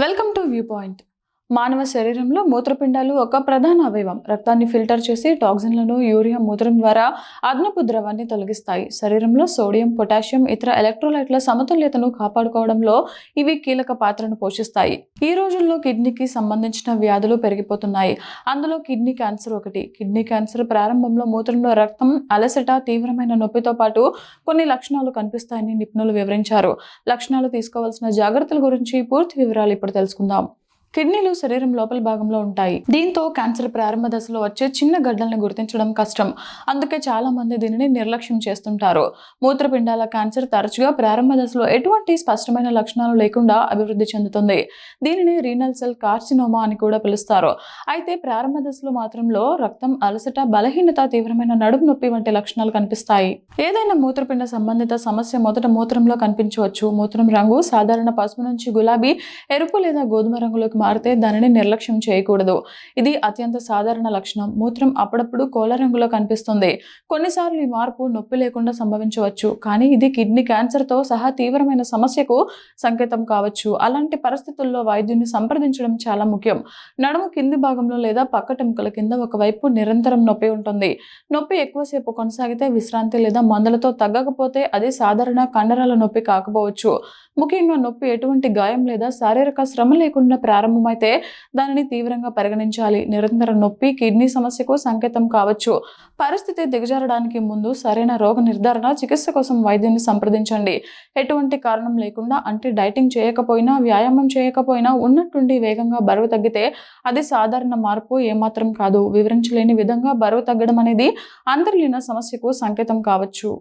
Welcome to view point. మానవ శరీరంలో మూత్రపిండాలు ఒక ప్రధాన అవయవం. రక్తాన్ని ఫిల్టర్ చేసి టాక్సిన్లను, యూరియా మూత్రం ద్వారా అదనపు ద్రవాన్ని తొలగిస్తాయి. శరీరంలో సోడియం, పొటాషియం, ఇతర ఎలక్ట్రోలైట్ల సమతుల్యతను కాపాడుకోవడంలో ఇవి కీలక పాత్రను పోషిస్తాయి. ఈ రోజుల్లో కిడ్నీకి సంబంధించిన వ్యాధులు పెరిగిపోతున్నాయి. అందులో కిడ్నీ క్యాన్సర్ ఒకటి. కిడ్నీ క్యాన్సర్ ప్రారంభంలో మూత్రంలో రక్తం, అలసట, తీవ్రమైన నొప్పితో పాటు కొన్ని లక్షణాలు కనిపిస్తాయని నిపుణులు వివరించారు. లక్షణాలు తీసుకోవాల్సిన జాగ్రత్తల గురించి పూర్తి వివరాలు ఇప్పుడు తెలుసుకుందాం. కిడ్నీలు శరీరం లోపలి భాగంలో ఉంటాయి. దీంతో క్యాన్సర్ ప్రారంభ దశలో వచ్చే చిన్న గడ్డలను గుర్తించడం కష్టం. అందుకే చాలా మంది దీనిని నిర్లక్ష్యం చేస్తుంటారు. మూత్రపిండాల క్యాన్సర్ తరచుగా ప్రారంభ దశలో ఎటువంటి స్పష్టమైన లక్షణాలు లేకుండా అభివృద్ధి చెందుతుంది. దీనిని రీనల్ సెల్ కార్సినోమా అని కూడా పిలుస్తారు. అయితే ప్రారంభ దశలో మాత్రంలో రక్తం, అలసట, బలహీనత, తీవ్రమైన నడుము నొప్పి వంటి లక్షణాలు కనిపిస్తాయి. ఏదైనా మూత్రపిండ సంబంధిత సమస్య మొదట మూత్రంలో కనిపించవచ్చు. మూత్రం రంగు సాధారణ పసుపు నుంచి గులాబీ, ఎరుపు లేదా గోధుమ రంగులోకి మారితే దానిని నిర్లక్ష్యం చేయకూడదు. ఇది అత్యంత సాధారణ లక్షణం. మూత్రం అప్పుడప్పుడు కోల రంగులో కనిపిస్తుంది. కొన్నిసార్లు ఈ మార్పు నొప్పి లేకుండా సంభవించవచ్చు, కానీ ఇది కిడ్నీ క్యాన్సర్తో సహా తీవ్రమైన సమస్యకు సంకేతం కావచ్చు. అలాంటి పరిస్థితుల్లో వైద్యుని సంప్రదించడం చాలా ముఖ్యం. నడుము కింది భాగంలో లేదా పక్కటెముకల కింద ఒకవైపు నిరంతరం నొప్పి ఉంటుంది. నొప్పి ఎక్కువసేపు కొనసాగితే, విశ్రాంతి లేదా మందులతో తగ్గకపోతే అది సాధారణ కండరాల నొప్పి కాకపోవచ్చు. ముఖ్యంగా నొప్పి ఎటువంటి గాయం లేదా శారీరక శ్రమ లేకుండా ప్రారంభమైతే దానిని తీవ్రంగా పరిగణించాలి. నిరంతర నొప్పి కిడ్నీ సమస్యకు సంకేతం కావచ్చు. పరిస్థితి దిగజారడానికి ముందు సరైన రోగ నిర్ధారణ, చికిత్స కోసం వైద్యుని సంప్రదించండి. ఎటువంటి కారణం లేకుండా, అంటే డైటింగ్ చేయకపోయినా, వ్యాయామం చేయకపోయినా, ఉన్నట్టుండి వేగంగా బరువు తగ్గితే అది సాధారణ మార్పు ఏమాత్రం కాదు. వివరించలేని విధంగా బరువు తగ్గడం అనేది అంతర్లీన సమస్యకు సంకేతం కావచ్చు.